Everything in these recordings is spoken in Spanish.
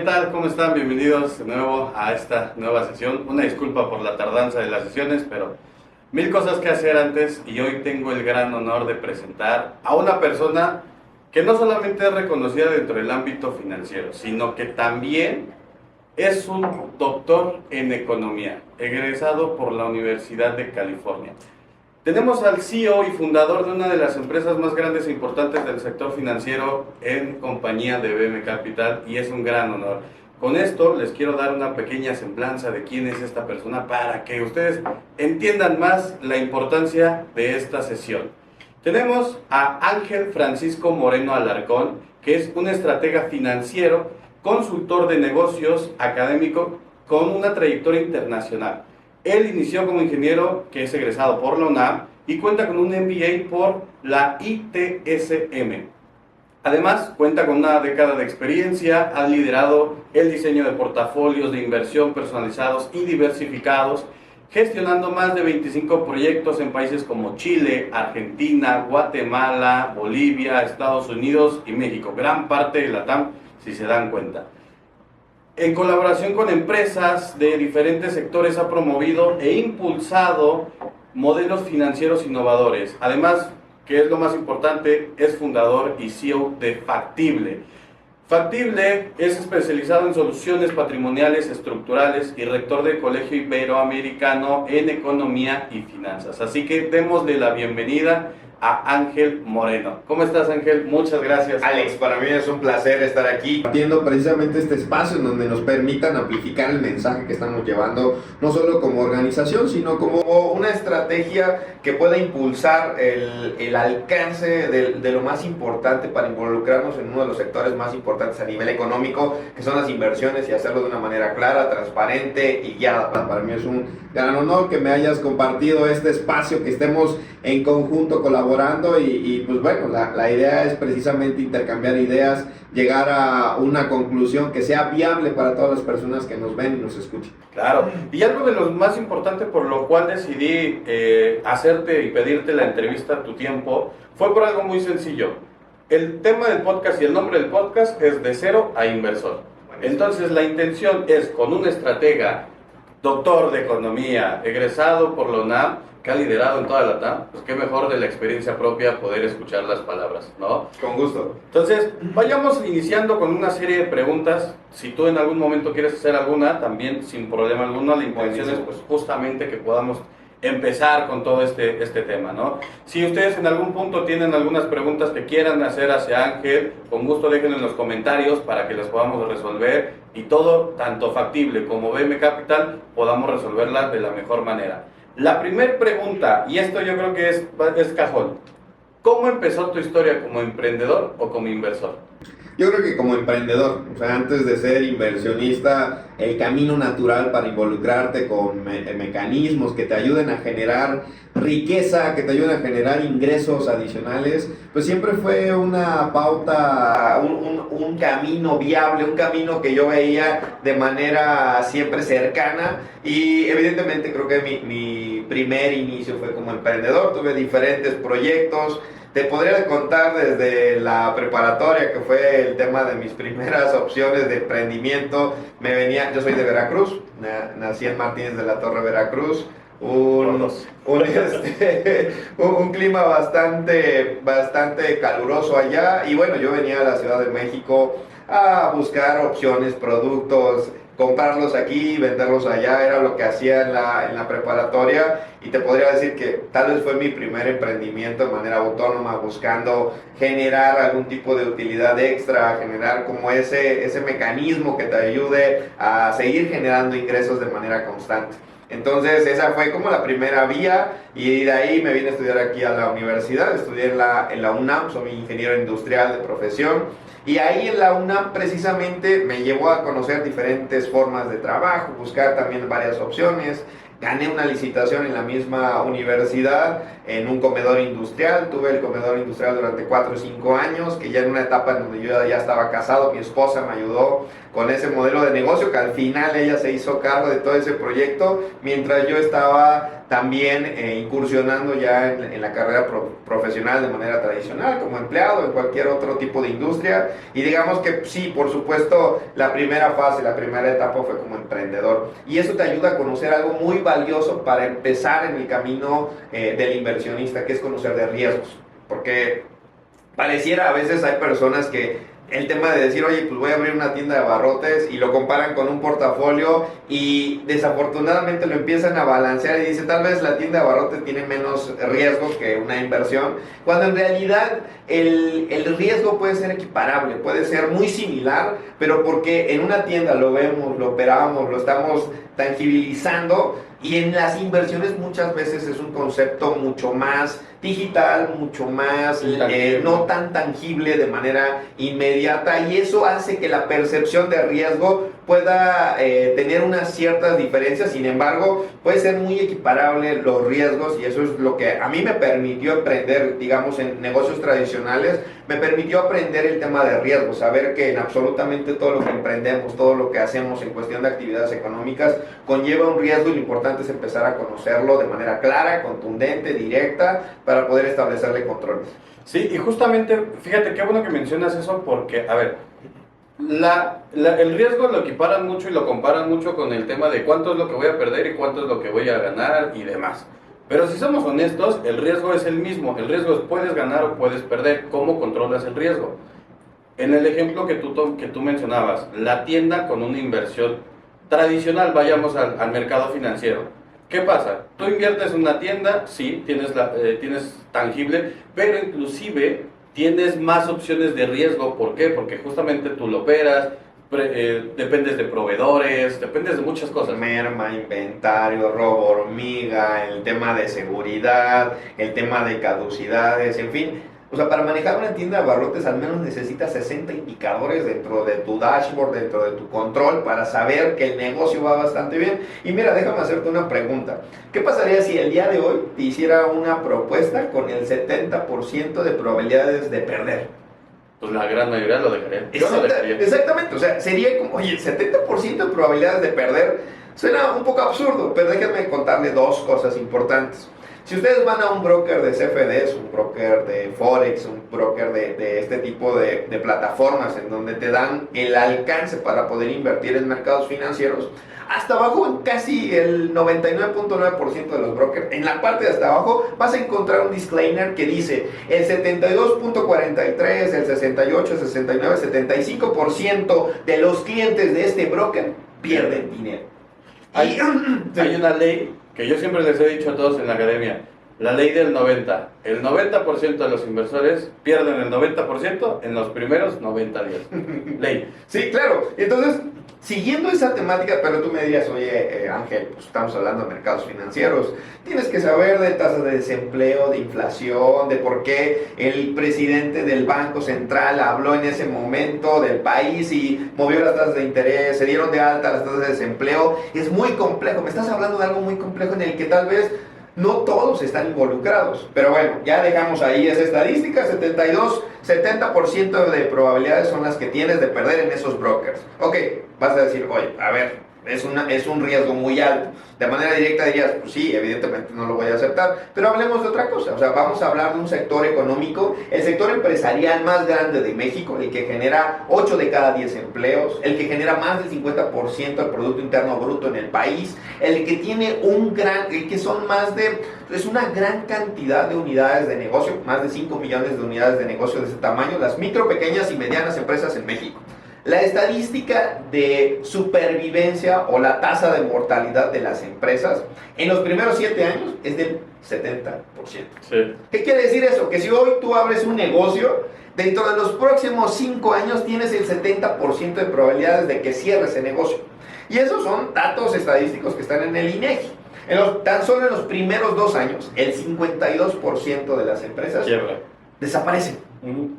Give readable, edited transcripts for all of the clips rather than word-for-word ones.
tal? ¿Cómo están? Bienvenidos de nuevo a esta nueva sesión. Una disculpa por la tardanza de las sesiones, pero mil cosas que hacer antes y hoy tengo el gran honor de presentar a una persona que no solamente es reconocida dentro del ámbito financiero, sino que también es un doctor en economía, egresado por la Universidad de California. Tenemos al CEO y fundador de una de las empresas más grandes e importantes del sector financiero en compañía de BM Capital y es un gran honor. Con esto les quiero dar una pequeña semblanza de quién es esta persona para que ustedes entiendan más la importancia de esta sesión. Tenemos a Ángel Francisco Moreno Alarcón, que es un estratega financiero, consultor de negocios, académico con una trayectoria internacional. Él inició como ingeniero que es egresado por la UNAM y cuenta con un MBA por la ITSM. Además, cuenta con una década de experiencia, ha liderado el diseño de portafolios de inversión personalizados y diversificados, gestionando más de 25 proyectos en países como Chile, Argentina, Guatemala, Bolivia, Estados Unidos y México. Gran parte de la TAM, si se dan cuenta. En colaboración con empresas de diferentes sectores ha promovido e impulsado modelos financieros innovadores. Además, que es lo más importante, es fundador y CEO de Factible. Factible es especializado en soluciones patrimoniales estructurales y rector del Colegio Iberoamericano en Economía y Finanzas. Así que démosle la bienvenida a Ángel Moreno. ¿Cómo estás, Ángel? Muchas gracias. Alex, para mí es un placer estar aquí compartiendo precisamente este espacio en donde nos permitan amplificar el mensaje que estamos llevando, no solo como organización, sino como una estrategia que pueda impulsar el alcance de lo más importante para involucrarnos en uno de los sectores más importantes a nivel económico, que son las inversiones, y hacerlo de una manera clara, transparente y guiada. Para mí es un gran honor que me hayas compartido este espacio, que estemos en conjunto colaborando y pues bueno, la idea es precisamente intercambiar ideas, llegar a una conclusión que sea viable para todas las personas que nos ven y nos escuchan. Claro, y algo de lo más importante por lo cual decidí hacerte y pedirte la entrevista a tu tiempo fue por algo muy sencillo. El tema del podcast y el nombre del podcast es De Cero a Inversor. Entonces la intención es con un estratega, doctor de economía, egresado por la UNAM, que ha liderado en toda la TAM, pues qué mejor de la experiencia propia poder escuchar las palabras, ¿no? Con gusto. Entonces, vayamos iniciando con una serie de preguntas. Si tú en algún momento quieres hacer alguna, también sin problema alguno, la intención es pues justamente que podamos empezar con todo este tema, ¿no? Si ustedes en algún punto tienen algunas preguntas que quieran hacer hacia Ángel, con gusto déjenlo en los comentarios para que las podamos resolver y todo, tanto Factible como BM Capital, podamos resolverla de la mejor manera. La primera pregunta, y esto yo creo que es cajón, ¿cómo empezó tu historia como emprendedor o como inversor? Yo creo que como emprendedor, o sea, antes de ser inversionista, el camino natural para involucrarte con mecanismos que te ayuden a generar riqueza, que te ayuden a generar ingresos adicionales, pues siempre fue una pauta, un camino viable, un camino que yo veía de manera siempre cercana, y evidentemente creo que mi primer inicio fue como emprendedor. Tuve diferentes proyectos. Te podría contar desde la preparatoria, que fue el tema de mis primeras opciones de emprendimiento. Yo soy de Veracruz, nací en Martínez de la Torre, Veracruz. Un clima bastante caluroso allá, y bueno, yo venía a la Ciudad de México a buscar opciones, productos, comprarlos aquí y venderlos allá. Era lo que hacía en la preparatoria, y te podría decir que tal vez fue mi primer emprendimiento de manera autónoma, buscando generar algún tipo de utilidad extra, generar como ese mecanismo que te ayude a seguir generando ingresos de manera constante. Entonces esa fue como la primera vía, y de ahí me vine a estudiar aquí a la universidad. Estudié en la UNAM, soy ingeniero industrial de profesión, y ahí en la UNAM precisamente me llevó a conocer diferentes formas de trabajo, buscar también varias opciones. Gané una licitación en la misma universidad en un comedor industrial. Tuve el comedor industrial durante 4 o 5 años, que ya en una etapa en donde yo ya estaba casado, mi esposa me ayudó con ese modelo de negocio, que al final ella se hizo cargo de todo ese proyecto, mientras yo estaba también incursionando ya en la carrera profesional de manera tradicional, como empleado en cualquier otro tipo de industria. Y digamos que sí, por supuesto, la primera fase, la primera etapa fue como emprendedor. Y eso te ayuda a conocer algo muy valioso para empezar en el camino del inversionista, que es conocer de riesgos. Porque pareciera, a veces hay personas que el tema de decir, oye, pues voy a abrir una tienda de abarrotes, y lo comparan con un portafolio y desafortunadamente lo empiezan a balancear y dicen, tal vez la tienda de abarrotes tiene menos riesgo que una inversión, cuando en realidad el riesgo puede ser equiparable, puede ser muy similar, pero porque en una tienda lo vemos, lo operamos, lo estamos tangibilizando, y en las inversiones muchas veces es un concepto mucho más digital, mucho más no tan tangible de manera inmediata, y eso hace que la percepción de riesgo pueda tener unas ciertas diferencias. Sin embargo, puede ser muy equiparable los riesgos, y eso es lo que a mí me permitió aprender, digamos, en negocios tradicionales, me permitió aprender el tema de riesgo, saber que en absolutamente todo lo que emprendemos, todo lo que hacemos en cuestión de actividades económicas conlleva un riesgo, y lo importante es empezar a conocerlo de manera clara, contundente, directa, para poder establecerle controles. Sí, y justamente, fíjate, qué bueno que mencionas eso, porque, a ver, el riesgo lo equiparan mucho y lo comparan mucho con el tema de cuánto es lo que voy a perder y cuánto es lo que voy a ganar y demás. Pero si somos honestos, el riesgo es el mismo. El riesgo es puedes ganar o puedes perder. ¿Cómo controlas el riesgo? En el ejemplo que tú mencionabas, la tienda con una inversión tradicional, vayamos al mercado financiero. ¿Qué pasa? Tú inviertes en una tienda, sí, tienes tangible, pero inclusive tienes más opciones de riesgo. ¿Por qué? Porque justamente tú lo operas, dependes de proveedores, dependes de muchas cosas. Merma, inventario, robo hormiga, el tema de seguridad, el tema de caducidades, en fin. O sea, para manejar una tienda de abarrotes al menos necesitas 60 indicadores dentro de tu dashboard, dentro de tu control, para saber que el negocio va bastante bien. Y mira, déjame hacerte una pregunta. ¿Qué pasaría si el día de hoy te hiciera una propuesta con el 70% de probabilidades de perder? Pues la gran mayoría lo dejaría. Yo lo dejaría. Exactamente, o sea, sería como, oye, 70% de probabilidades de perder. Suena un poco absurdo, pero déjenme contarle dos cosas importantes. Si ustedes van a un broker de CFDs, un broker de Forex, un broker de este tipo de plataformas en donde te dan el alcance para poder invertir en mercados financieros, hasta abajo, en casi el 99.9% de los brokers, en la parte de hasta abajo, vas a encontrar un disclaimer que dice el 72.43, el 68, el 69, el 75% de los clientes de este broker pierden dinero. Hay una ley que yo siempre les he dicho a todos en la academia, la ley del 90. El 90% de los inversores pierden el 90% en los primeros 90 días. Ley. Sí, claro. Entonces, siguiendo esa temática, pero tú me dirías, oye, Ángel, pues estamos hablando de mercados financieros. Tienes que saber de tasas de desempleo, de inflación, de por qué el presidente del Banco Central habló en ese momento del país y movió las tasas de interés, se dieron de alta las tasas de desempleo. Es muy complejo. Me estás hablando de algo muy complejo en el que tal vez no todos están involucrados. Pero bueno, ya dejamos ahí esa estadística, 70% de probabilidades son las que tienes de perder en esos brokers. Ok, vas a decir, oye, a ver, es un riesgo muy alto. De manera directa dirías, pues sí, evidentemente no lo voy a aceptar, pero hablemos de otra cosa. O sea, vamos a hablar de un sector económico, el sector empresarial más grande de México, el que genera 8 de cada 10 empleos, el que genera más del 50% del Producto Interno Bruto en el país, el que tiene es una gran cantidad de unidades de negocio, más de 5 millones de unidades de negocio de ese tamaño, las micro, pequeñas y medianas empresas en México. La estadística de supervivencia o la tasa de mortalidad de las empresas en los primeros 7 años es del 70%. Sí. ¿Qué quiere decir eso? Que si hoy tú abres un negocio, dentro de los próximos 5 años tienes el 70% de probabilidades de que cierres ese negocio. Y esos son datos estadísticos que están en el INEGI. Tan solo en los primeros 2 años, el 52% de las empresas desaparecen.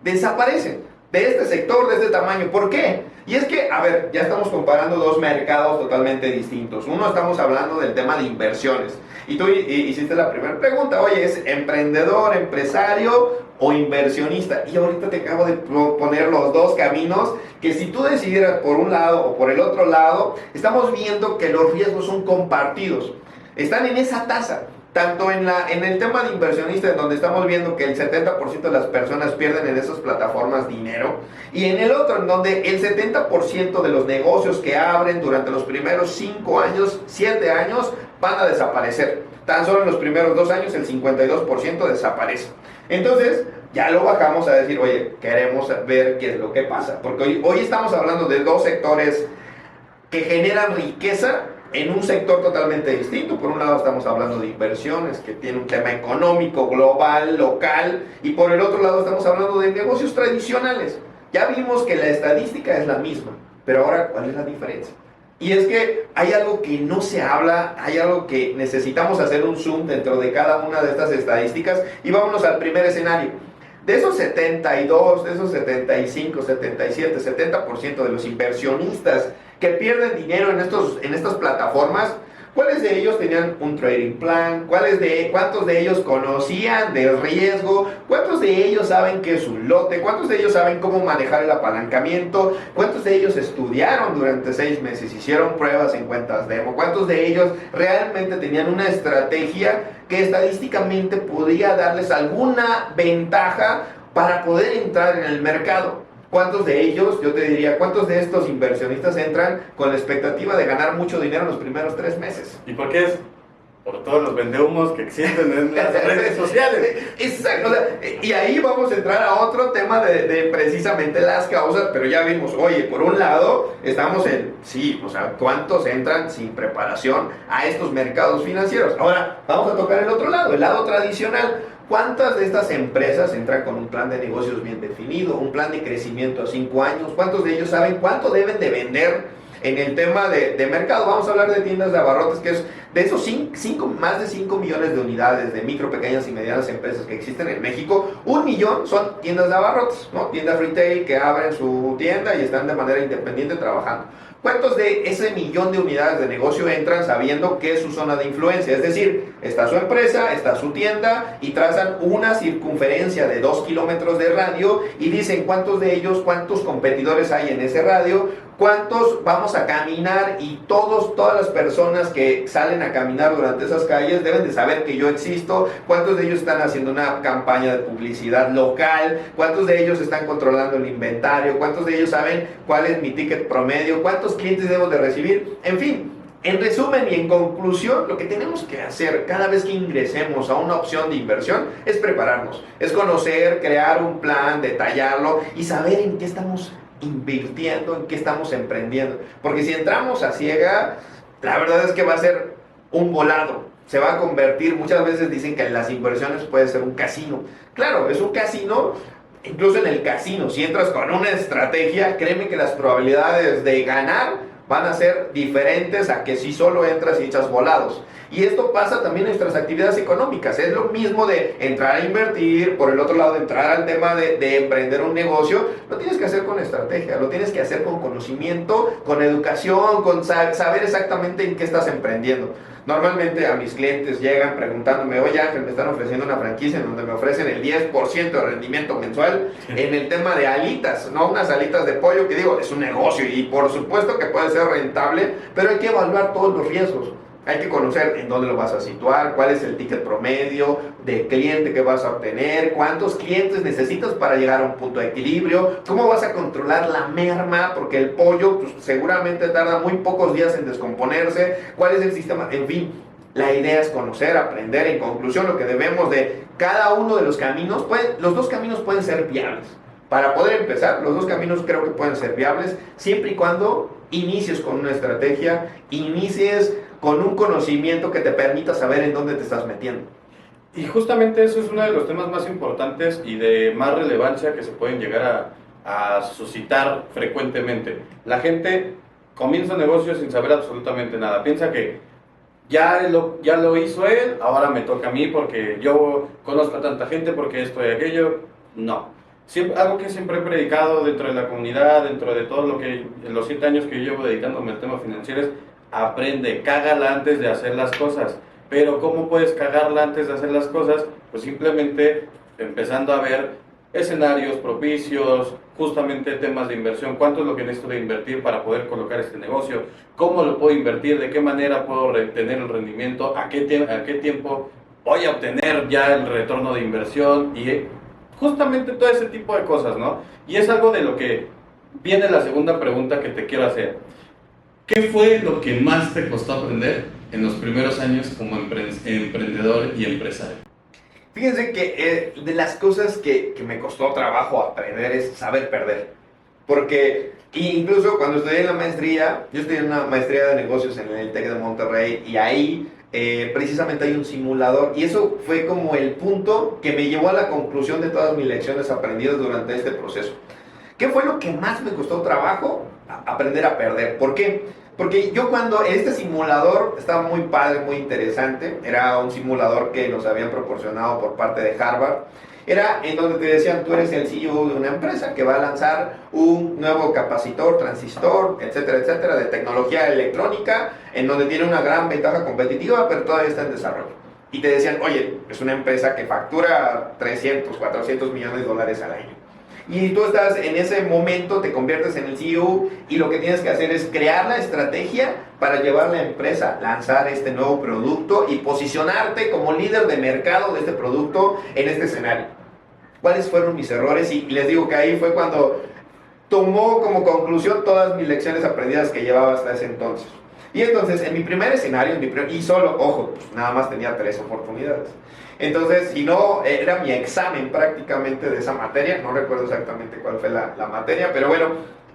Desaparecen. de este sector, de este tamaño. ¿Por qué? Y es que, a ver, ya estamos comparando dos mercados totalmente distintos. Uno, estamos hablando del tema de inversiones. Y tú hiciste la primera pregunta, oye, ¿es emprendedor, empresario o inversionista? Y ahorita te acabo de poner los dos caminos que si tú decidieras por un lado o por el otro lado, estamos viendo que los riesgos son compartidos. Están en esa tasa. Tanto en el tema de inversionista, en donde estamos viendo que el 70% de las personas pierden en esas plataformas dinero, y en el otro, en donde el 70% de los negocios que abren durante los primeros 5 años, 7 años, van a desaparecer. Tan solo en los primeros 2 años el 52% desaparece. Entonces, ya lo bajamos a decir, oye, queremos ver qué es lo que pasa. Porque hoy estamos hablando de dos sectores que generan riqueza en un sector totalmente distinto. Por un lado estamos hablando de inversiones, que tiene un tema económico, global, local, y por el otro lado estamos hablando de negocios tradicionales. Ya vimos que la estadística es la misma, pero ahora, ¿cuál es la diferencia? Y es que hay algo que no se habla, hay algo que necesitamos hacer un zoom dentro de cada una de estas estadísticas, y vámonos al primer escenario. De esos 72, de esos 75, 77, 70% de los inversionistas que pierden dinero en estas plataformas, ¿cuáles de ellos tenían un trading plan? ¿Cuántos de ellos conocían del riesgo? ¿Cuántos de ellos saben qué es un lote? ¿Cuántos de ellos saben cómo manejar el apalancamiento? ¿Cuántos de ellos estudiaron durante 6 meses, hicieron pruebas en cuentas demo? ¿Cuántos de ellos realmente tenían una estrategia que estadísticamente podría darles alguna ventaja para poder entrar en el mercado? ¿Cuántos de ellos, yo te diría, cuántos de estos inversionistas entran con la expectativa de ganar mucho dinero en los primeros 3 meses? ¿Y por qué es? Por todos los vendehumos que existen en las redes sociales. Exacto. O sea, y ahí vamos a entrar a otro tema de precisamente las causas, pero ya vimos, oye, por un lado, estamos en, sí, o sea, ¿cuántos entran sin preparación a estos mercados financieros? Ahora, vamos a tocar el otro lado, el lado tradicional. ¿Cuántas de estas empresas entran con un plan de negocios bien definido, un plan de crecimiento a 5 años? ¿Cuántos de ellos saben cuánto deben de vender en el tema de mercado? Vamos a hablar de tiendas de abarrotes, que es de esos más de 5 millones de unidades de micro, pequeñas y medianas empresas que existen en México. 1 millón son tiendas de abarrotes, ¿no? Tiendas retail que abren su tienda y están de manera independiente trabajando. ¿Cuántos de ese millón de unidades de negocio entran sabiendo que es su zona de influencia? Es decir, está su empresa, está su tienda y trazan una circunferencia de 2 kilómetros de radio y dicen cuántos de ellos, cuántos competidores hay en ese radio, cuántos vamos a caminar, y todas las personas que salen a caminar durante esas calles deben de saber que yo existo, cuántos de ellos están haciendo una campaña de publicidad local, cuántos de ellos están controlando el inventario, cuántos de ellos saben cuál es mi ticket promedio, cuántos clientes debo de recibir, en fin. En resumen y en conclusión, lo que tenemos que hacer cada vez que ingresemos a una opción de inversión es prepararnos, es conocer, crear un plan, detallarlo y saber en qué estamos invirtiendo, en qué estamos emprendiendo. Porque si entramos a ciega, la verdad es que va a ser un volado. Se va a convertir, muchas veces dicen que las inversiones puede ser un casino. Claro, es un casino. Incluso en el casino, si entras con una estrategia, créeme que las probabilidades de ganar van a ser diferentes a que si solo entras y echas volados. Y esto pasa también en nuestras actividades económicas. Es lo mismo de entrar a invertir, por el otro lado entrar al tema de emprender un negocio. Lo tienes que hacer con estrategia, lo tienes que hacer con conocimiento, con educación, con saber exactamente en qué estás emprendiendo. Normalmente a mis clientes llegan preguntándome, oye Ángel, me están ofreciendo una franquicia en donde me ofrecen el 10% de rendimiento mensual en el tema de alitas, ¿no? Unas alitas de pollo, que digo, es un negocio y por supuesto que puede ser rentable, pero hay que evaluar todos los riesgos. Hay que conocer en dónde lo vas a situar, cuál es el ticket promedio de cliente que vas a obtener, cuántos clientes necesitas para llegar a un punto de equilibrio, cómo vas a controlar la merma, porque el pollo pues, seguramente tarda muy pocos días en descomponerse, cuál es el sistema, en fin. La idea es conocer, aprender. En conclusión, lo que debemos de cada uno de los caminos, los dos caminos pueden ser viables. Para poder empezar, los dos caminos creo que pueden ser viables, siempre y cuando inicies con una estrategia, inicies con un conocimiento que te permita saber en dónde te estás metiendo. Y justamente eso es uno de los temas más importantes y de más relevancia que se pueden llegar a suscitar frecuentemente. La gente comienza un negocio sin saber absolutamente nada. Piensa que ya lo hizo él, ahora me toca a mí porque yo conozco a tanta gente, porque esto y aquello. No. algo que siempre he predicado dentro de la comunidad, dentro de todo lo que, en los 7 años que yo llevo dedicándome al tema financiero, es aprende, cágala antes de hacer las cosas. Pero ¿cómo puedes cagarla antes de hacer las cosas? Pues simplemente empezando a ver escenarios propicios, justamente temas de inversión, cuánto es lo que necesito de invertir para poder colocar este negocio, cómo lo puedo invertir, de qué manera puedo tener el rendimiento, a qué tiempo voy a obtener ya el retorno de inversión y justamente todo ese tipo de cosas, ¿no? Y es algo de lo que viene la segunda pregunta que te quiero hacer. ¿Qué fue lo que más te costó aprender en los primeros años como emprendedor y empresario? Fíjense que de las cosas que me costó trabajo aprender es saber perder. Porque incluso cuando estudié en la maestría, yo estudié una maestría de negocios en el TEC de Monterrey y ahí precisamente hay un simulador y eso fue como el punto que me llevó a la conclusión de todas mis lecciones aprendidas durante este proceso. ¿Qué fue lo que más me costó trabajo? Aprender a perder. ¿Por qué? Porque yo cuando este simulador estaba muy padre, muy interesante, era un simulador que nos habían proporcionado por parte de Harvard, era en donde te decían, tú eres el CEO de una empresa que va a lanzar un nuevo capacitor, transistor, etcétera, etcétera, de tecnología electrónica, en donde tiene una gran ventaja competitiva, pero todavía está en desarrollo. Y te decían, oye, es una empresa que factura 300, 400 millones de dólares al año. Y tú estás en ese momento, te conviertes en el CEO y lo que tienes que hacer es crear la estrategia para llevar la empresa, lanzar este nuevo producto y posicionarte como líder de mercado de este producto en este escenario. ¿Cuáles fueron mis errores? Y les digo que ahí fue cuando tomó como conclusión todas mis lecciones aprendidas que llevaba hasta ese entonces. Y entonces, en mi primer escenario, y solo, ojo, pues nada más tenía 3 oportunidades. Entonces, si no, era mi examen prácticamente de esa materia, no recuerdo exactamente cuál fue la materia, pero bueno,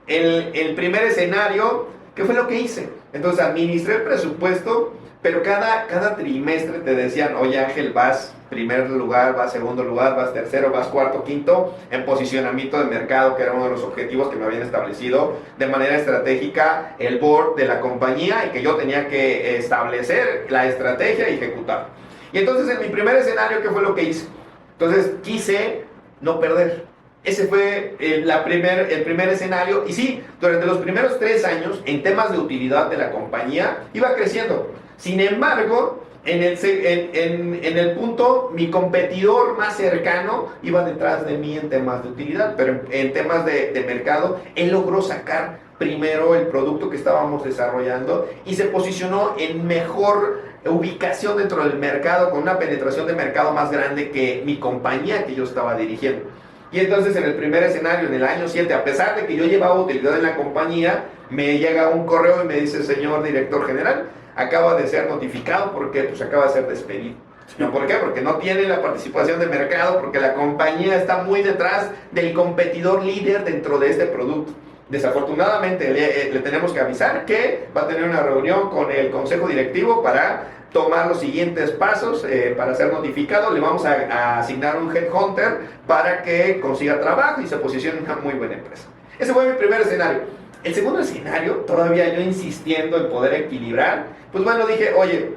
el primer escenario, ¿qué fue lo que hice? Entonces, administré el presupuesto, pero cada trimestre te decían, oye Ángel, vas primer lugar, vas segundo lugar, vas tercero, vas cuarto, quinto, en posicionamiento de mercado, que era uno de los objetivos que me habían establecido de manera estratégica el board de la compañía y que yo tenía que establecer la estrategia y ejecutar. Y entonces en mi primer escenario, ¿qué fue lo que hice? Entonces quise no perder. Ese fue el primer escenario. Y sí, durante los primeros 3 años, en temas de utilidad de la compañía, iba creciendo. Sin embargo, en el punto, mi competidor más cercano iba detrás de mí en temas de utilidad, pero en temas de mercado, él logró sacar primero el producto que estábamos desarrollando y se posicionó en mejor ubicación dentro del mercado, con una penetración de mercado más grande que mi compañía que yo estaba dirigiendo. Y entonces en el primer escenario, en el año 7, a pesar de que yo llevaba utilidad en la compañía, me llega un correo y me dice, señor director general, acaba de ser notificado porque pues acaba de ser despedido. ¿No? ¿Por qué? Porque no tiene la participación de mercado, porque la compañía está muy detrás del competidor líder dentro de este producto. Desafortunadamente le tenemos que avisar que va a tener una reunión con el consejo directivo para tomar los siguientes pasos para ser notificado. Le vamos a asignar un headhunter para que consiga trabajo y se posicione en una muy buena empresa. Ese fue mi primer escenario. El segundo escenario, todavía yo insistiendo en poder equilibrar, pues bueno, dije, oye,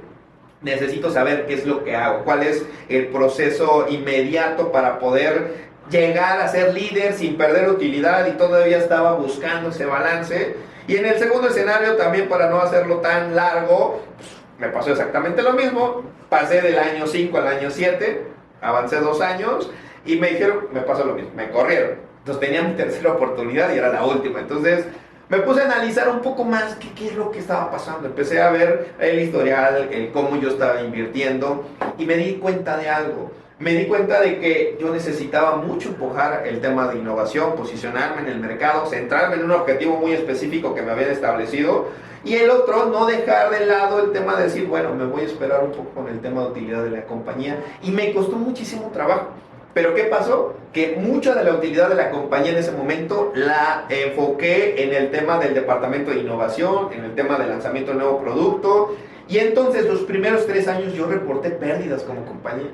necesito saber qué es lo que hago, cuál es el proceso inmediato para poder llegar a ser líder sin perder utilidad, y todavía estaba buscando ese balance. Y en el segundo escenario, también para no hacerlo tan largo, pues, me pasó exactamente lo mismo. Pasé del año 5 al año 7, avancé 2 años y me dijeron, me pasó lo mismo, me corrieron. Entonces tenía mi tercera oportunidad y era la última. Entonces me puse a analizar un poco más qué es lo que estaba pasando. Empecé a ver el historial, el cómo yo estaba invirtiendo y me di cuenta de algo. Me di cuenta de que yo necesitaba mucho empujar el tema de innovación, posicionarme en el mercado, centrarme en un objetivo muy específico que me habían establecido, y el otro, no dejar de lado el tema de decir, bueno, me voy a esperar un poco con el tema de utilidad de la compañía, y me costó muchísimo trabajo. Pero ¿qué pasó? Que mucha de la utilidad de la compañía en ese momento la enfoqué en el tema del departamento de innovación, en el tema del lanzamiento de nuevo producto, y entonces los primeros 3 años yo reporté pérdidas como compañía.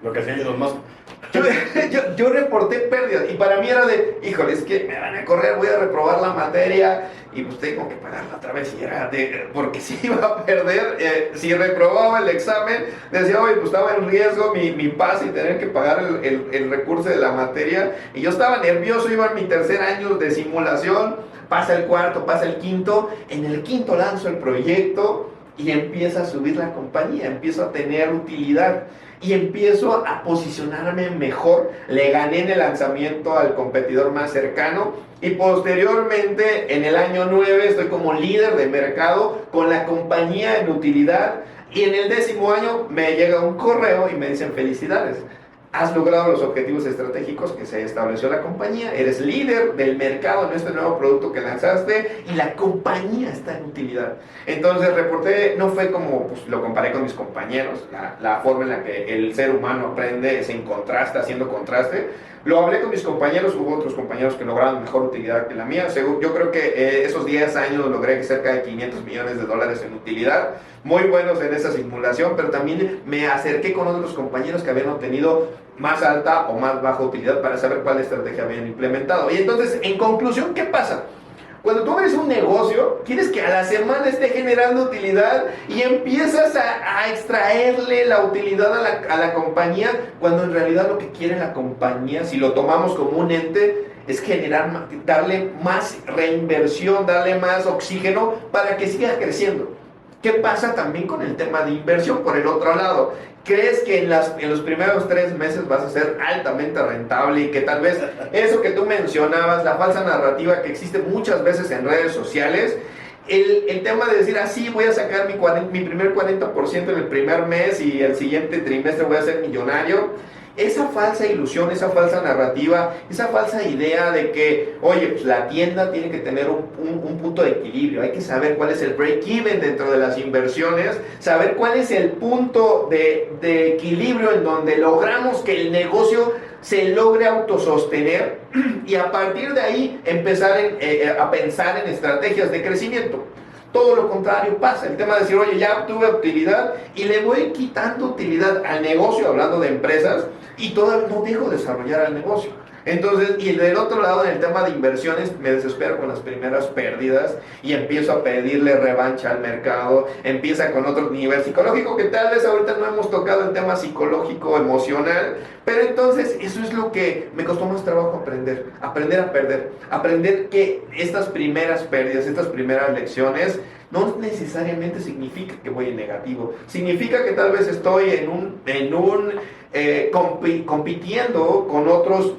Lo que hacía Elon Musk. Yo, yo reporté pérdidas y para mí era de, híjole, es que me van a correr, voy a reprobar la materia y pues tengo que pagarla otra vez y era de, porque si iba a perder, si reprobaba el examen, decía, oye, pues estaba en riesgo mi paz y tener que pagar el recurso de la materia y yo estaba nervioso, iba en mi tercer año de simulación, pasa el cuarto, pasa el quinto, en el quinto lanzo el proyecto y empieza a subir la compañía, empiezo a tener utilidad y empiezo a posicionarme mejor, le gané en el lanzamiento al competidor más cercano y posteriormente en el año 9 estoy como líder de mercado con la compañía en utilidad y en el 10º año me llega un correo y me dicen felicidades. Has logrado los objetivos estratégicos que se estableció la compañía, eres líder del mercado en este nuevo producto que lanzaste y la compañía está en utilidad. Entonces reporté, no fue como, pues lo comparé con mis compañeros, la forma en la que el ser humano aprende es en contraste, haciendo contraste. Lo hablé con mis compañeros, hubo otros compañeros que lograron mejor utilidad que la mía. Yo creo que esos 10 años logré cerca de $500 millones en utilidad, muy buenos en esa simulación, pero también me acerqué con otros compañeros que habían obtenido más alta o más baja utilidad para saber cuál estrategia habían implementado. Y entonces, en conclusión, ¿qué pasa? Cuando tú abres un negocio, quieres que a la semana esté generando utilidad y empiezas a extraerle la utilidad a la compañía, cuando en realidad lo que quiere la compañía, si lo tomamos como un ente, es generar, darle más reinversión, darle más oxígeno para que siga creciendo. ¿Qué pasa también con el tema de inversión? Por el otro lado, ¿crees que en los primeros 3 meses vas a ser altamente rentable y que tal vez eso que tú mencionabas, la falsa narrativa que existe muchas veces en redes sociales, el tema de decir así voy a sacar mi primer 40% en el primer mes y el siguiente trimestre voy a ser millonario? Esa falsa ilusión, esa falsa narrativa, esa falsa idea de que, oye, pues la tienda tiene que tener un punto de equilibrio, hay que saber cuál es el break-even dentro de las inversiones, saber cuál es el punto de equilibrio en donde logramos que el negocio se logre autosostener y a partir de ahí empezar a pensar en estrategias de crecimiento. Todo lo contrario pasa, el tema de decir, oye, ya obtuve utilidad y le voy quitando utilidad al negocio, hablando de empresas, y todavía no dejo de desarrollar al negocio. Entonces, y del otro lado, en el tema de inversiones, me desespero con las primeras pérdidas y empiezo a pedirle revancha al mercado, empieza con otro nivel psicológico que tal vez ahorita no hemos tocado el tema psicológico, emocional, pero entonces eso es lo que me costó más trabajo aprender a perder, aprender que estas primeras pérdidas, estas primeras lecciones, no necesariamente significa que voy en negativo, significa que tal vez estoy compitiendo con otros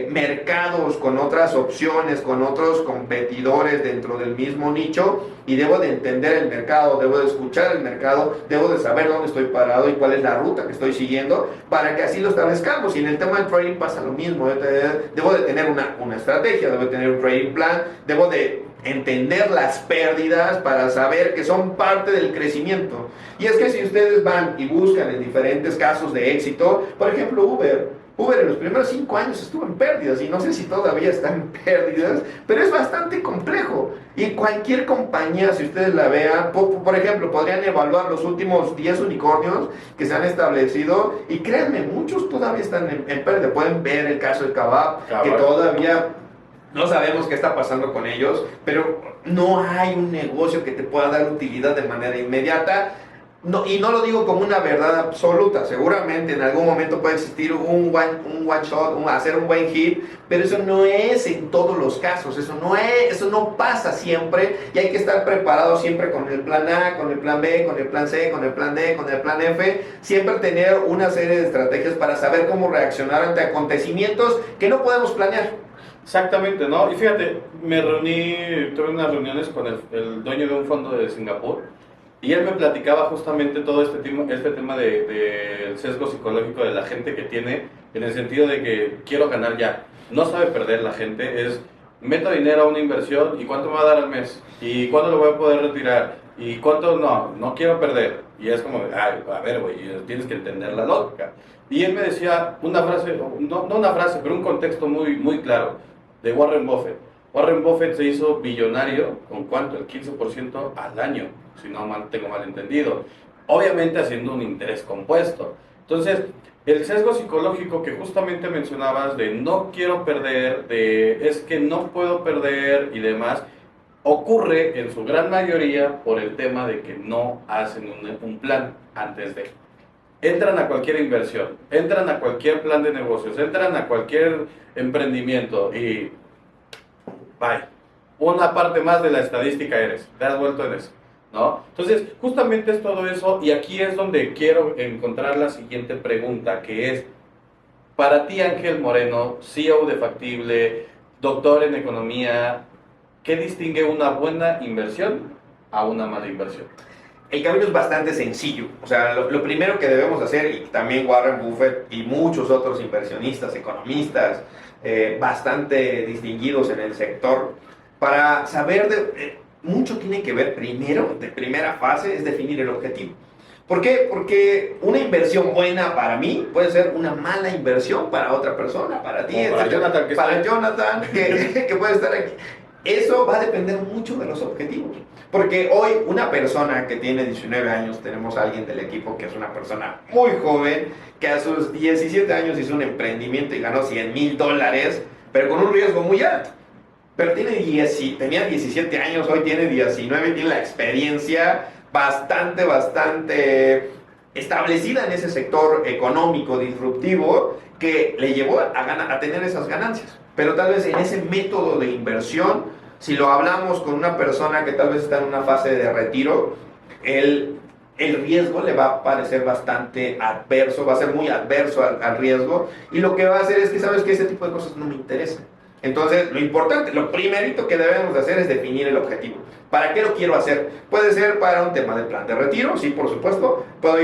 mercados, con otras opciones, con otros competidores dentro del mismo nicho y debo de entender el mercado, debo de escuchar el mercado, debo de saber dónde estoy parado y cuál es la ruta que estoy siguiendo para que así lo establezcamos. Y en el tema del trading pasa lo mismo, debo de tener una estrategia, debo de tener un trading plan, debo de entender las pérdidas para saber que son parte del crecimiento. Y es que si ustedes van y buscan en diferentes casos de éxito, por ejemplo Uber en los primeros 5 años estuvo en pérdidas y no sé si todavía está en pérdidas, pero es bastante complejo. Y cualquier compañía, si ustedes la vean, por ejemplo, podrían evaluar los últimos 10 unicornios que se han establecido y créanme, muchos todavía están en pérdida. Pueden ver el caso de Kebab, que todavía no sabemos qué está pasando con ellos, pero no hay un negocio que te pueda dar utilidad de manera inmediata. No, y no lo digo como una verdad absoluta, seguramente en algún momento puede existir un one shot, hacer un buen hit, pero eso no es en todos los casos, eso no pasa siempre y hay que estar preparado siempre con el plan A, con el plan B, con el plan C, con el plan D, con el plan F, siempre tener una serie de estrategias para saber cómo reaccionar ante acontecimientos que no podemos planear. Exactamente, ¿no? Y fíjate, tuve unas reuniones con el dueño de un fondo de Singapur y él me platicaba justamente todo este tema del sesgo psicológico de la gente que tiene, en el sentido de que quiero ganar ya. No sabe perder la gente, meto dinero a una inversión y cuánto me va a dar al mes y cuándo lo voy a poder retirar y cuánto no quiero perder. Y es como, a ver, güey, tienes que entender la lógica. Y él me decía una frase, no una frase, pero un contexto muy, muy claro, de Warren Buffett. Warren Buffett se hizo billonario, ¿con cuánto? El 15% al año, si no tengo mal entendido. Obviamente haciendo un interés compuesto. Entonces, el sesgo psicológico que justamente mencionabas de no quiero perder, de es que no puedo perder y demás, ocurre en su gran mayoría por el tema de que no hacen un plan antes de. Entran a cualquier inversión, entran a cualquier plan de negocios, entran a cualquier emprendimiento y bye. Una parte más de la estadística eres, te has vuelto en eso, ¿no? Entonces, justamente es todo eso y aquí es donde quiero encontrar la siguiente pregunta, que es, para ti Ángel Moreno, CEO de Factible, doctor en economía, ¿qué distingue una buena inversión a una mala inversión? El camino es bastante sencillo. O sea, lo primero que debemos hacer, y también Warren Buffett y muchos otros inversionistas, economistas, bastante distinguidos en el sector, para saber mucho tiene que ver primero, de primera fase, es definir el objetivo. ¿Por qué? Porque una inversión buena para mí puede ser una mala inversión para otra persona, para ti, para Jonathan, que puede estar aquí. Eso va a depender mucho de los objetivos. Porque hoy una persona que tiene 19 años, tenemos a alguien del equipo que es una persona muy joven, que a sus 17 años hizo un emprendimiento y ganó $100,000, pero con un riesgo muy alto. Pero tenía 17 años, hoy tiene 19, tiene la experiencia bastante establecida en ese sector económico disruptivo que le llevó a tener esas ganancias. Pero tal vez en ese método de inversión, si lo hablamos con una persona que tal vez está en una fase de retiro, el riesgo le va a parecer bastante adverso, va a ser muy adverso al riesgo, y lo que va a hacer es que sabes que ese tipo de cosas no me interesan. Entonces, lo importante, lo primerito que debemos de hacer es definir el objetivo. ¿Para qué lo quiero hacer? Puede ser para un tema de plan de retiro, sí, por supuesto. Puedo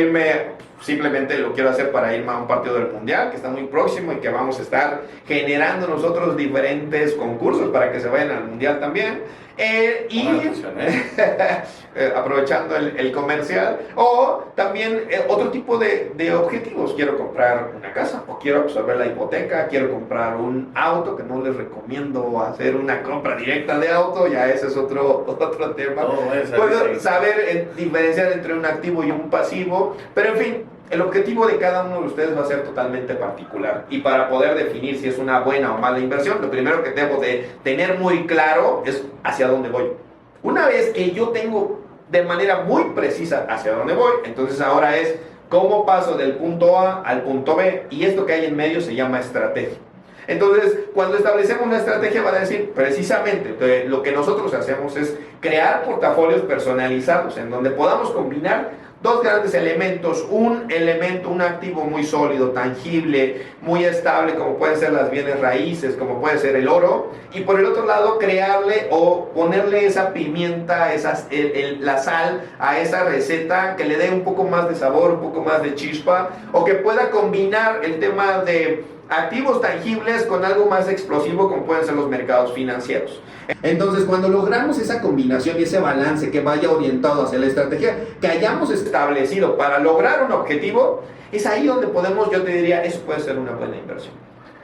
simplemente lo quiero hacer para irme a un partido del Mundial, que está muy próximo y que vamos a estar generando nosotros diferentes concursos para que se vayan al Mundial también. Aprovechando el comercial, o también otro tipo de objetivos. Quiero comprar una casa, o quiero absorber la hipoteca, quiero comprar un auto, que no les recomiendo hacer una compra directa de auto, ya ese es otro tema. Puedo saber diferenciar entre un activo y un pasivo, pero en fin, el objetivo de cada uno de ustedes va a ser totalmente particular, y para poder definir si es una buena o mala inversión, lo primero que debo de tener muy claro es hacia dónde voy. Una vez que yo tengo de manera muy precisa hacia dónde voy, entonces ahora es cómo paso del punto A al punto B, y esto que hay en medio se llama estrategia. Entonces, cuando establecemos una estrategia, va a decir precisamente lo que nosotros hacemos es crear portafolios personalizados en donde podamos combinar dos grandes elementos: un activo muy sólido, tangible, muy estable, como pueden ser las bienes raíces, como puede ser el oro, y por el otro lado crearle o ponerle esa pimienta, la sal a esa receta, que le dé un poco más de sabor, un poco más de chispa, o que pueda combinar el tema de activos tangibles con algo más explosivo, como pueden ser los mercados financieros. Entonces, cuando logramos esa combinación y ese balance que vaya orientado hacia la estrategia que hayamos establecido para lograr un objetivo, es ahí donde podemos, yo te diría, eso puede ser una buena inversión.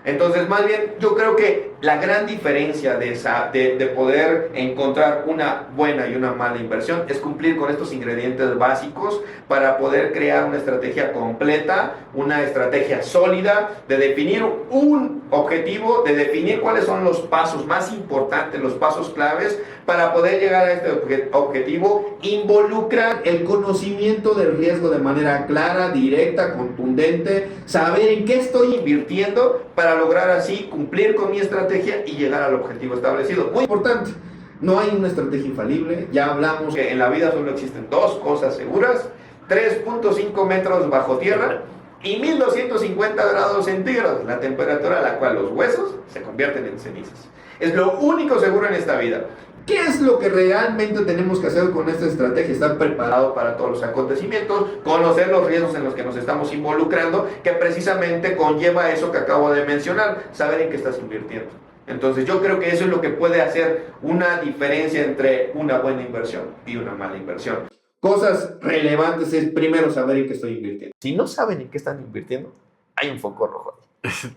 Entonces, más bien, yo creo que la gran diferencia de poder encontrar una buena y una mala inversión es cumplir con estos ingredientes básicos para poder crear una estrategia completa, una estrategia sólida, de definir un objetivo, de definir cuáles son los pasos más importantes, los pasos claves para poder llegar a este objetivo. Involucra el conocimiento del riesgo de manera clara, directa, contundente, saber en qué estoy invirtiendo para lograr así cumplir con mi estrategia y llegar al objetivo establecido. Muy importante, no hay una estrategia infalible. Ya hablamos que en la vida solo existen dos cosas seguras: 3.5 metros bajo tierra y 1250 grados centígrados, la temperatura a la cual los huesos se convierten en cenizas. Es lo único seguro en esta vida. ¿Qué es lo que realmente tenemos que hacer con esta estrategia? Estar preparado para todos los acontecimientos, conocer los riesgos en los que nos estamos involucrando, que precisamente conlleva eso que acabo de mencionar, saber en qué estás invirtiendo. Entonces yo creo que eso es lo que puede hacer una diferencia entre una buena inversión y una mala inversión. Cosas relevantes es primero saber en qué estoy invirtiendo. Si no saben en qué están invirtiendo, hay un foco rojo ahí.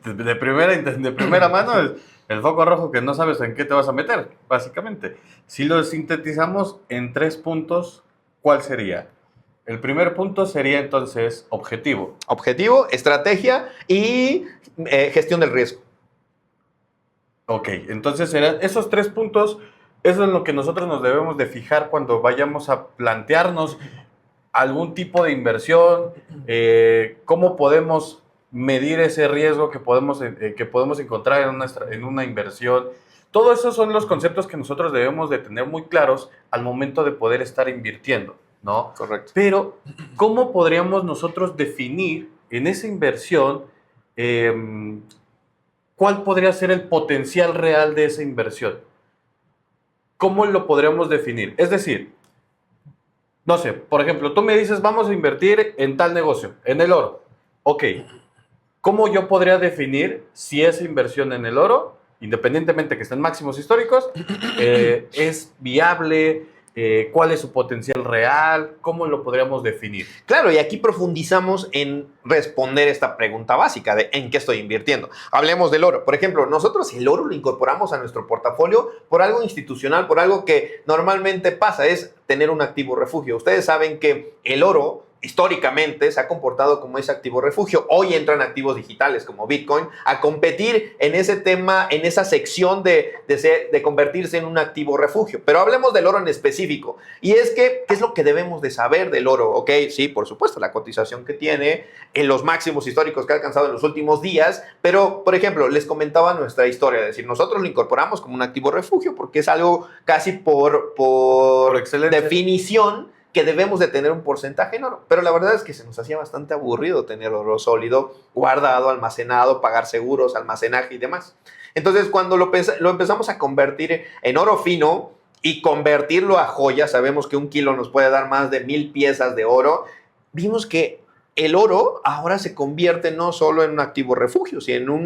De primera mano, el foco rojo que no sabes en qué te vas a meter, básicamente. Si lo sintetizamos en 3 puntos, ¿cuál sería? El primer punto sería entonces objetivo. Objetivo, estrategia y gestión del riesgo. Ok, entonces serán esos 3 puntos, eso es lo que nosotros nos debemos de fijar cuando vayamos a plantearnos algún tipo de inversión, cómo podemos medir ese riesgo que podemos encontrar en una inversión. Todos esos son los conceptos que nosotros debemos de tener muy claros al momento de poder estar invirtiendo, ¿no? Correcto. Pero, ¿cómo podríamos nosotros definir en esa inversión cuál podría ser el potencial real de esa inversión? ¿Cómo lo podríamos definir? Es decir, no sé, por ejemplo, tú me dices, vamos a invertir en tal negocio, en el oro. Ok, ¿cómo yo podría definir si esa inversión en el oro, independientemente que estén máximos históricos, es viable? ¿Cuál es su potencial real? ¿Cómo lo podríamos definir? Claro, y aquí profundizamos en responder esta pregunta básica de ¿en qué estoy invirtiendo? Hablemos del oro. Por ejemplo, nosotros el oro lo incorporamos a nuestro portafolio por algo institucional, por algo que normalmente pasa, es tener un activo refugio. Ustedes saben que el oro históricamente se ha comportado como ese activo refugio. Hoy entran activos digitales como Bitcoin a competir en ese tema, en esa sección de convertirse en un activo refugio. Pero hablemos del oro en específico. Y es que, ¿qué es lo que debemos de saber del oro? Ok, sí, por supuesto, la cotización que tiene, en los máximos históricos que ha alcanzado en los últimos días. Pero, por ejemplo, les comentaba nuestra historia. Es decir, nosotros lo incorporamos como un activo refugio porque es algo casi por definición que debemos de tener un porcentaje en oro. Pero la verdad es que se nos hacía bastante aburrido tener oro sólido, guardado, almacenado, pagar seguros, almacenaje y demás. Entonces, cuando lo empezamos a convertir en oro fino y convertirlo a joya, sabemos que 1 kilo nos puede dar más de 1000 piezas de oro, vimos que el oro ahora se convierte no solo en un activo refugio, sino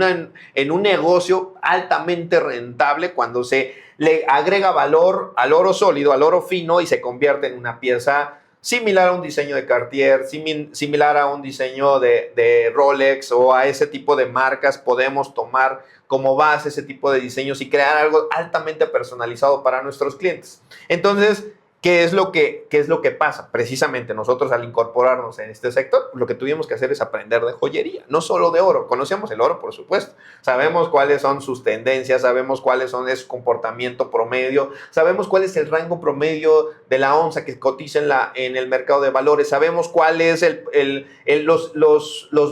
en un negocio altamente rentable cuando se le agrega valor al oro sólido, al oro fino, y se convierte en una pieza similar a un diseño de Cartier, similar a un diseño de Rolex o a ese tipo de marcas. Podemos tomar como base ese tipo de diseños y crear algo altamente personalizado para nuestros clientes. Entonces, ¿qué es lo que pasa? Precisamente nosotros al incorporarnos en este sector, lo que tuvimos que hacer es aprender de joyería, no solo de oro. Conocíamos el oro, por supuesto. Sabemos cuáles son sus tendencias, sabemos cuáles son su comportamiento promedio, sabemos cuál es el rango promedio de la onza que cotiza en el mercado de valores, sabemos cuál es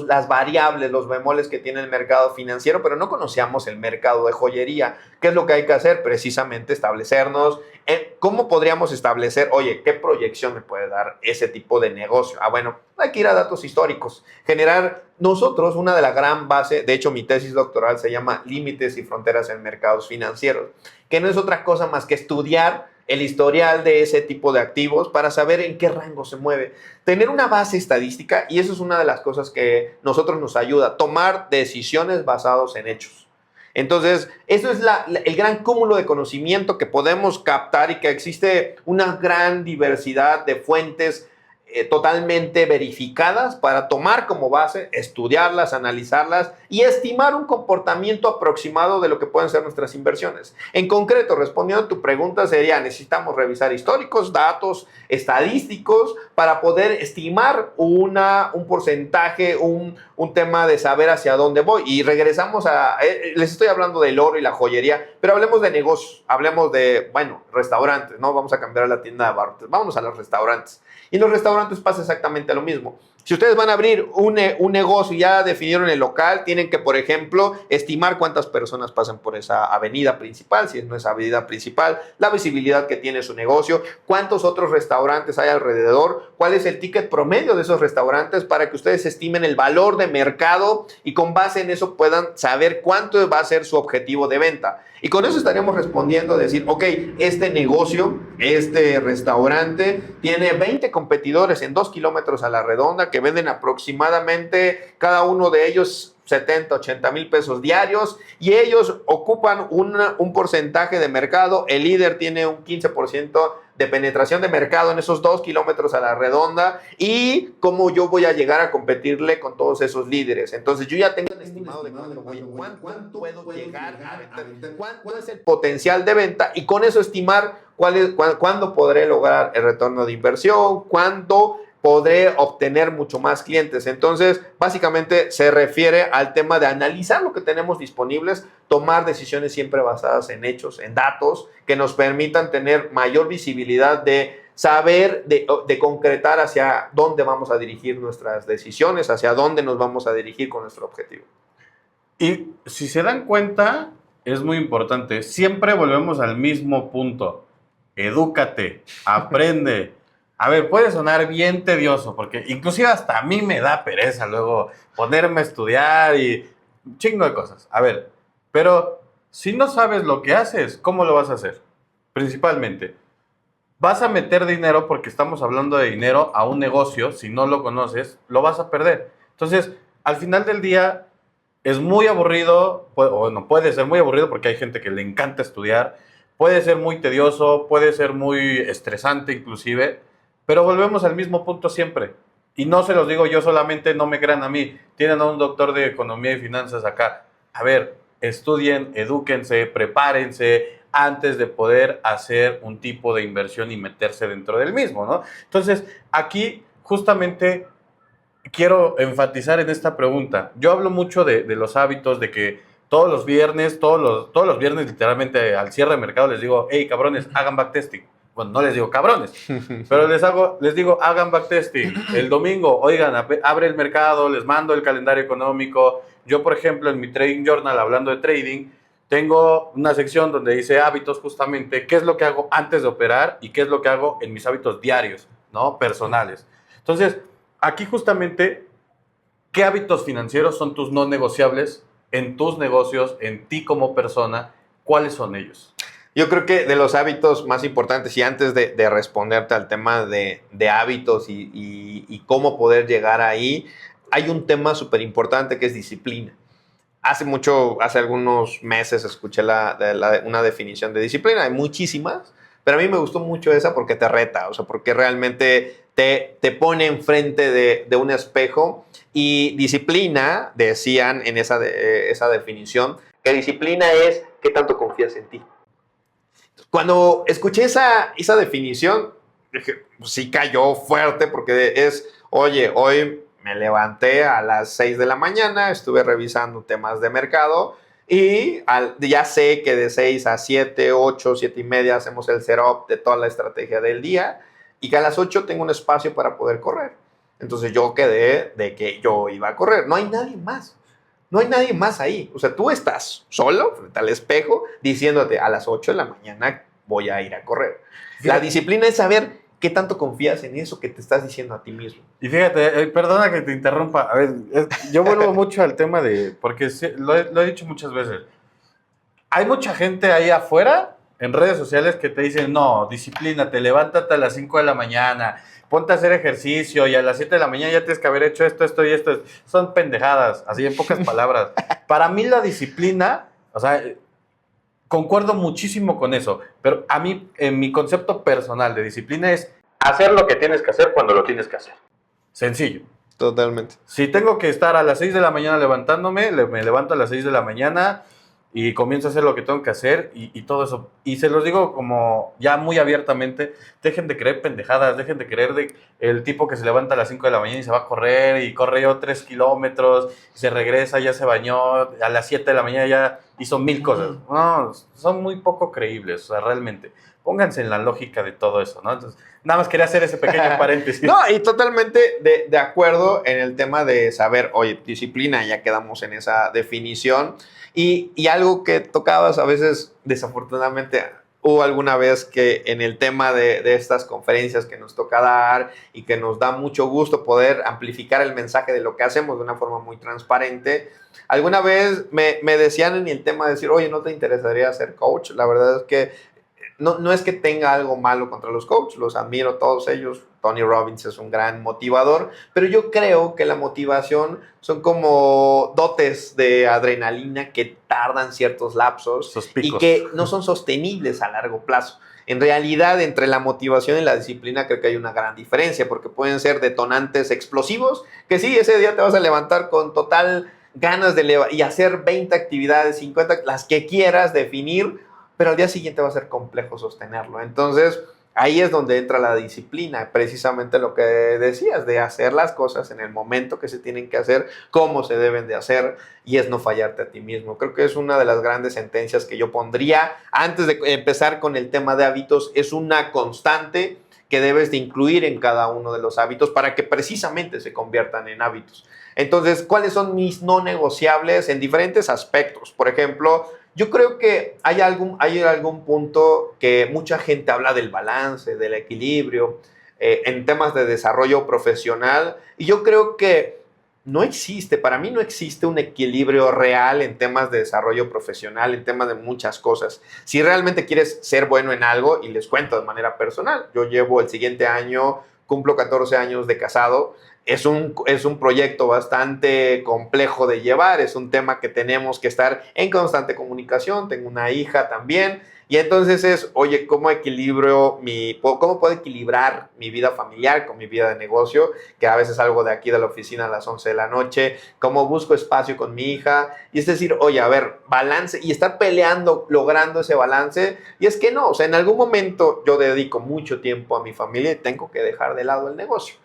las variables, los bemoles que tiene el mercado financiero, pero no conocíamos el mercado de joyería. ¿Qué es lo que hay que hacer? Precisamente establecernos. ¿Cómo podríamos establecer, oye, qué proyección me puede dar ese tipo de negocio? Bueno, hay que ir a datos históricos. Generar nosotros una de las gran bases, de hecho mi tesis doctoral se llama Límites y Fronteras en Mercados Financieros, que no es otra cosa más que estudiar el historial de ese tipo de activos para saber en qué rango se mueve. Tener una base estadística, y eso es una de las cosas que nosotros nos ayuda, a tomar decisiones basadas en hechos. Entonces, eso es el gran cúmulo de conocimiento que podemos captar y que existe una gran diversidad de fuentes totalmente verificadas para tomar como base, estudiarlas, analizarlas y estimar un comportamiento aproximado de lo que pueden ser nuestras inversiones. En concreto, respondiendo a tu pregunta, sería: necesitamos revisar históricos, datos estadísticos para poder estimar un porcentaje, un tema de saber hacia dónde voy. Y regresamos les estoy hablando del oro y la joyería, pero hablemos de negocios, hablemos de, restaurantes, ¿no? Vamos a cambiar a la tienda de abarrotes, vámonos a los restaurantes. Y en los restaurantes pasa exactamente lo mismo. Si ustedes van a abrir un negocio y ya definieron el local, tienen que, por ejemplo, estimar cuántas personas pasan por esa avenida principal, si no es avenida principal, la visibilidad que tiene su negocio, cuántos otros restaurantes hay alrededor, cuál es el ticket promedio de esos restaurantes para que ustedes estimen el valor de mercado y con base en eso puedan saber cuánto va a ser su objetivo de venta. Y con eso estaríamos respondiendo a decir, ok, este negocio, este restaurante tiene 20 competidores en 2 kilómetros a la redonda que venden aproximadamente cada uno de ellos 70, 80 mil pesos diarios y ellos ocupan un porcentaje de mercado. El líder tiene un 15% de penetración de mercado en esos 2 kilómetros a la redonda. ¿Y cómo yo voy a llegar a competirle con todos esos líderes? Entonces yo ya tengo un estimado de cuánto puedo llegar a vender, cuál es el potencial de venta y con eso estimar cuándo podré lograr el retorno de inversión, cuánto podré obtener mucho más clientes. Entonces, básicamente se refiere al tema de analizar lo que tenemos disponibles, tomar decisiones siempre basadas en hechos, en datos, que nos permitan tener mayor visibilidad de saber, de concretar hacia dónde vamos a dirigir nuestras decisiones, hacia dónde nos vamos a dirigir con nuestro objetivo. Y si se dan cuenta, es muy importante, siempre volvemos al mismo punto. Edúcate, aprende. A ver, puede sonar bien tedioso, porque inclusive hasta a mí me da pereza luego ponerme a estudiar y un chingo de cosas. A ver, pero si no sabes lo que haces, ¿cómo lo vas a hacer? Principalmente, vas a meter dinero, porque estamos hablando de dinero, a un negocio. Si no lo conoces, lo vas a perder. Entonces, al final del día, es muy aburrido, o no puede ser muy aburrido porque hay gente que le encanta estudiar, puede ser muy tedioso, puede ser muy estresante inclusive, pero volvemos al mismo punto siempre. Y no se los digo yo solamente, no me crean a mí, tienen a un doctor de economía y finanzas acá. A ver, estudien, edúquense, prepárense antes de poder hacer un tipo de inversión y meterse dentro del mismo, ¿no? Entonces, aquí justamente quiero enfatizar en esta pregunta. Yo hablo mucho de los hábitos, de que todos los viernes literalmente al cierre de mercado les digo, hey cabrones, hagan backtesting. Bueno, no les digo cabrones, pero les digo, hagan backtesting. El domingo, oigan, abre el mercado, les mando el calendario económico. Yo, por ejemplo, en mi Trading Journal, hablando de trading, tengo una sección donde dice hábitos, justamente, qué es lo que hago antes de operar y qué es lo que hago en mis hábitos diarios, ¿no? Personales. Entonces, aquí justamente, ¿qué hábitos financieros son tus no negociables en tus negocios, en ti como persona? ¿Cuáles son ellos? Yo creo que de los hábitos más importantes, y antes de responderte al tema de hábitos y cómo poder llegar ahí, hay un tema súper importante que es disciplina. Hace algunos meses escuché una definición de disciplina, hay muchísimas, pero a mí me gustó mucho esa porque te reta, o sea, porque realmente te pone enfrente de un espejo. Y disciplina, decían en esa definición, que disciplina es qué tanto confías en ti. Cuando escuché esa definición, dije, pues sí cayó fuerte porque oye, hoy me levanté a las 6 de la mañana, estuve revisando temas de mercado y ya sé que de 6 a 7, 8, 7 y media hacemos el setup de toda la estrategia del día y que a las 8 tengo un espacio para poder correr. Entonces yo quedé de que yo iba a correr. No hay nadie más. No hay nadie más ahí. O sea, tú estás solo frente al espejo diciéndote a las 8 de la mañana voy a ir a correr. Fíjate. La disciplina es saber qué tanto confías en eso que te estás diciendo a ti mismo. Y fíjate, perdona que te interrumpa. A ver, yo vuelvo mucho al tema porque lo he dicho muchas veces. Hay mucha gente ahí afuera en redes sociales que te dicen, no, disciplínate, levántate a las 5 de la mañana, ponte a hacer ejercicio y a las 7 de la mañana ya tienes que haber hecho esto y esto. Son pendejadas, así en pocas palabras. Para mí la disciplina, o sea, concuerdo muchísimo con eso, pero a mí, en mi concepto personal de disciplina es hacer lo que tienes que hacer cuando lo tienes que hacer. Sencillo. Totalmente. Si tengo que estar a las 6 de la mañana levantándome, me levanto a las 6 de la mañana y comienzo a hacer lo que tengo que hacer y todo eso. Y se los digo como ya muy abiertamente, dejen de creer pendejadas, dejen de creer el tipo que se levanta a las 5 de la mañana y se va a correr y corre yo 3 kilómetros y se regresa, ya se bañó, a las 7 de la mañana ya hizo 1000 cosas. No, son muy poco creíbles, o sea, realmente. Pónganse en la lógica de todo eso, ¿no? Entonces, nada más quería hacer ese pequeño paréntesis. No, y totalmente de acuerdo en el tema de saber, oye, disciplina, ya quedamos en esa definición. Y algo que tocabas a veces, desafortunadamente, hubo alguna vez que en el tema de estas conferencias que nos toca dar y que nos da mucho gusto poder amplificar el mensaje de lo que hacemos de una forma muy transparente, alguna vez me decían en el tema de decir, oye, ¿no te interesaría ser coach? La verdad es que no es que tenga algo malo contra los coaches, los admiro todos ellos. Tony Robbins es un gran motivador, pero yo creo que la motivación son como dotes de adrenalina que tardan ciertos lapsos y que no son sostenibles a largo plazo. En realidad, entre la motivación y la disciplina creo que hay una gran diferencia, porque pueden ser detonantes explosivos, que sí, ese día te vas a levantar con total ganas y hacer 20 actividades, 50, las que quieras definir, pero al día siguiente va a ser complejo sostenerlo. Entonces, Ahí es donde entra la disciplina, precisamente lo que decías, de hacer las cosas en el momento que se tienen que hacer, cómo se deben de hacer, y es no fallarte a ti mismo. Creo que es una de las grandes sentencias que yo pondría antes de empezar con el tema de hábitos. Es una constante que debes de incluir en cada uno de los hábitos para que precisamente se conviertan en hábitos. Entonces, ¿cuáles son mis no negociables en diferentes aspectos? Por ejemplo, yo creo que hay algún punto que mucha gente habla del balance, del equilibrio, en temas de desarrollo profesional, y yo creo que no existe, para mí no existe un equilibrio real en temas de desarrollo profesional, en temas de muchas cosas. Si realmente quieres ser bueno en algo, y les cuento de manera personal, yo llevo el siguiente año, cumplo 14 años de casado. Es un proyecto bastante complejo de llevar, es un tema que tenemos que estar en constante comunicación, tengo una hija también, y entonces es, oye, ¿cómo puedo equilibrar mi vida familiar con mi vida de negocio? Que a veces salgo de aquí de la oficina a las 11 de la noche, ¿cómo busco espacio con mi hija? Y es decir, oye, a ver, balance, y estar peleando, logrando ese balance, y es que no, o sea, en algún momento yo dedico mucho tiempo a mi familia y tengo que dejar de lado el negocio.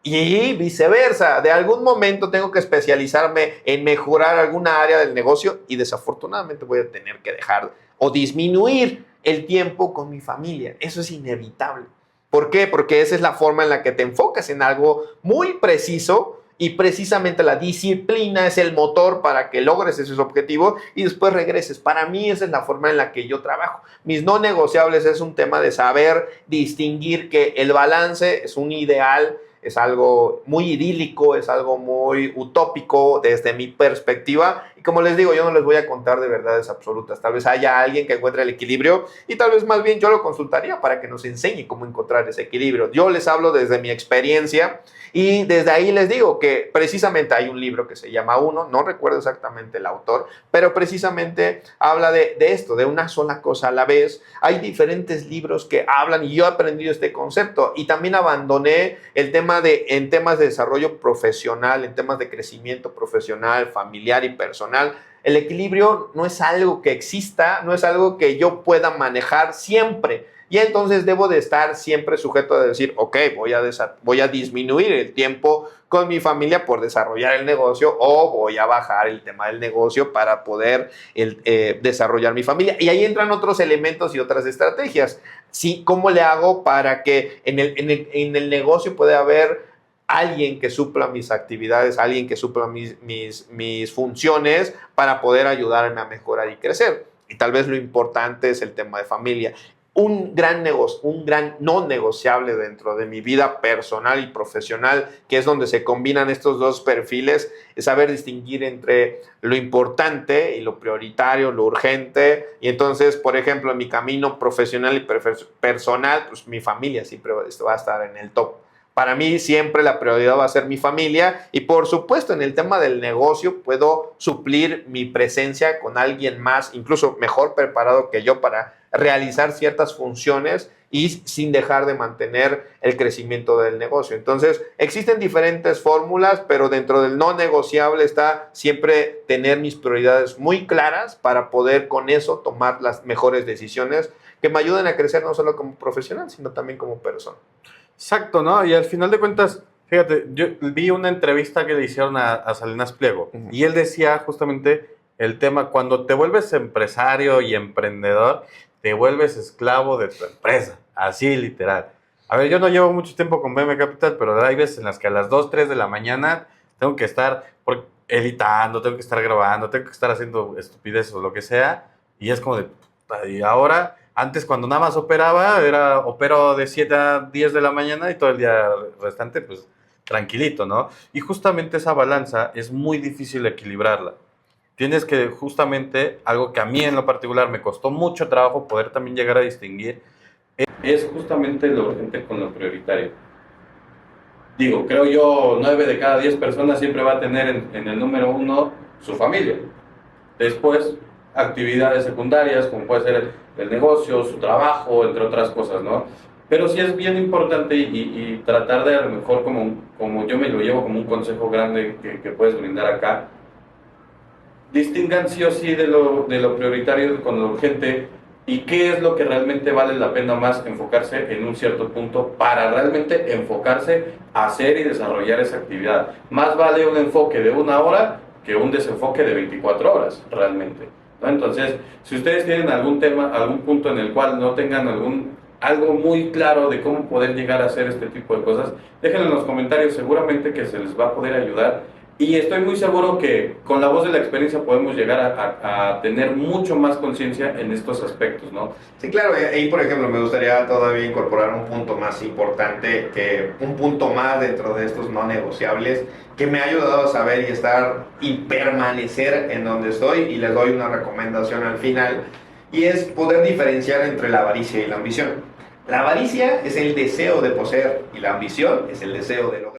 Y viceversa, de algún momento tengo que especializarme en mejorar alguna área del negocio y desafortunadamente voy a tener que dejar o disminuir el tiempo con mi familia. Eso es inevitable. ¿Por qué? Porque esa es la forma en la que te enfocas en algo muy preciso y precisamente la disciplina es el motor para que logres esos objetivos y después regreses. Para mí esa es la forma en la que yo trabajo. Mis no negociables es un tema de saber distinguir que el balance es un ideal, es algo muy idílico, es algo muy utópico desde mi perspectiva. Y como les digo, yo no les voy a contar de verdades absolutas. Tal vez haya alguien que encuentre el equilibrio y tal vez más bien yo lo consultaría para que nos enseñe cómo encontrar ese equilibrio. Yo les hablo desde mi experiencia y desde ahí les digo que precisamente hay un libro que se llama Uno, no recuerdo exactamente el autor, pero precisamente habla de esto, de una sola cosa a la vez. Hay diferentes libros que hablan y yo he aprendido este concepto y también abandoné el tema en temas de desarrollo profesional, en temas de crecimiento profesional, familiar y personal. El equilibrio no es algo que exista, no es algo que yo pueda manejar siempre. Y entonces debo de estar siempre sujeto a decir, ok, voy a disminuir el tiempo con mi familia por desarrollar el negocio o voy a bajar el tema del negocio para poder desarrollar mi familia. Y ahí entran otros elementos y otras estrategias. Sí, ¿cómo le hago para que en el negocio pueda haber alguien que supla mis actividades, alguien que supla mis funciones para poder ayudarme a mejorar y crecer? Y tal vez lo importante es el tema de familia. Un gran no negociable dentro de mi vida personal y profesional, que es donde se combinan estos dos perfiles, es saber distinguir entre lo importante y lo prioritario, lo urgente. Y entonces, por ejemplo, en mi camino profesional y personal, pues mi familia siempre va a estar en el top. Para mí siempre la prioridad va a ser mi familia y por supuesto en el tema del negocio puedo suplir mi presencia con alguien más, incluso mejor preparado que yo para realizar ciertas funciones y sin dejar de mantener el crecimiento del negocio. Entonces existen diferentes fórmulas, pero dentro del no negociable está siempre tener mis prioridades muy claras para poder con eso tomar las mejores decisiones que me ayuden a crecer no solo como profesional, sino también como persona. Exacto, ¿no? Y al final de cuentas, fíjate, yo vi una entrevista que le hicieron a Salinas Pliego y él decía justamente el tema, cuando te vuelves empresario y emprendedor, te vuelves esclavo de tu empresa, así literal. A ver, yo no llevo mucho tiempo con BM Capital, pero hay veces en las que a las 2, 3 de la mañana tengo que estar editando, tengo que estar grabando, tengo que estar haciendo estupideces o lo que sea, y es como de, y ahora... Antes, cuando nada más opero de 7 a 10 de la mañana y todo el día restante, pues, tranquilito, ¿no? Y justamente esa balanza es muy difícil equilibrarla. Tienes que, justamente, algo que a mí en lo particular me costó mucho trabajo poder también llegar a distinguir, es justamente lo urgente con lo prioritario. Digo, creo yo, 9 de cada 10 personas siempre va a tener en el número 1 su familia. Después, actividades secundarias, como puede ser el negocio, su trabajo, entre otras cosas, ¿no? Pero sí es bien importante y tratar de, a lo mejor, como yo me lo llevo como un consejo grande que puedes brindar acá, distingan sí o sí de lo prioritario con lo urgente, y qué es lo que realmente vale la pena más enfocarse en un cierto punto para realmente enfocarse a hacer y desarrollar esa actividad. Más vale un enfoque de 1 hora que un desenfoque de 24 horas, realmente, ¿no? Entonces, si ustedes tienen algún tema, algún punto en el cual no tengan algo muy claro de cómo poder llegar a hacer este tipo de cosas, déjenlo en los comentarios, seguramente que se les va a poder ayudar. Y estoy muy seguro que con la voz de la experiencia podemos llegar a tener mucho más conciencia en estos aspectos, ¿no? Sí, claro, ahí por ejemplo me gustaría todavía incorporar un punto más importante, que un punto más dentro de estos no negociables, que me ha ayudado a saber y estar y permanecer en donde estoy, y les doy una recomendación al final, y es poder diferenciar entre la avaricia y la ambición. La avaricia es el deseo de poseer y la ambición es el deseo de lograr.